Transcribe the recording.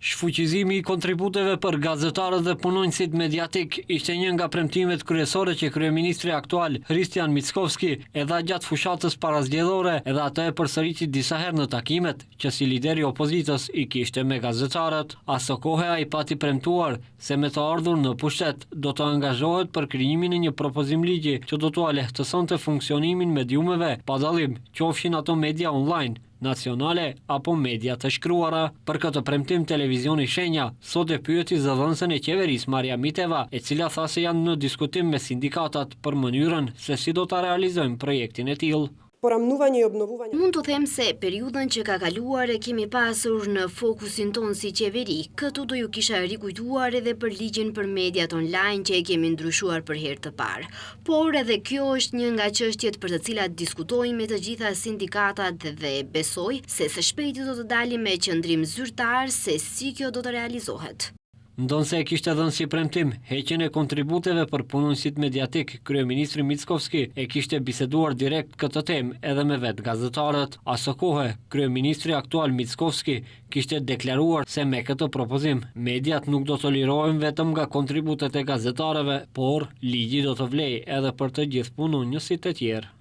Shfuqizimi i kontributeve për gazetarët dhe punonjësit mediatik ishte një nga premtimet kryesore që kryeministri aktual Hristijan Mickovski e dha gjatë fushatës parazgjedhore, edhe atë e përsëriti disa herë në takimet që si lideri i opozitës i kishte me gazetarët. Aso kohe ai pati premtuar se me të ardhur në pushtet do të angazhohet për krijimin e një propozim ligji që do t'u lehtësonte funksionimin mediumeve, pa dallim qofshin ato media online, nacionale apo media të shkruara. Për këtë premtim televizioni Shenja sot e pyeti zëdhënësen e qeverisë Maria Miteva, e cila tha se janë në diskutim me sindikatat për mënyrën se si do ta realizojnë projektin e tillë. Mund të them se periudhën që ka kaluar e kemi pasur në fokusin ton si qeveri. Këtu do ju kisha rikujtuar edhe për ligjin për mediat online që e kemi ndryshuar për herë të parë. Por edhe kjo është një nga çështjet për të cilat diskutojmë me të gjitha sindikatat dhe besoj se së shpejti do të dalim me qëndrim zyrtar se si kjo do të realizohet. Ndonse e kishte dhënë si premtim heqjen e kontributeve për punonjësit mediatik, kryeministri Mickovski e kishte biseduar direkt këtë temë edhe me vetë gazetarët. Aso kohe, kryeministri aktual Mickovski kishte deklaruar se me këtë propozim mediat nuk do të lirohen vetëm nga kontributet e gazetarëve, por ligji do të vlejë edhe për të gjithë punonjësit e tjerë.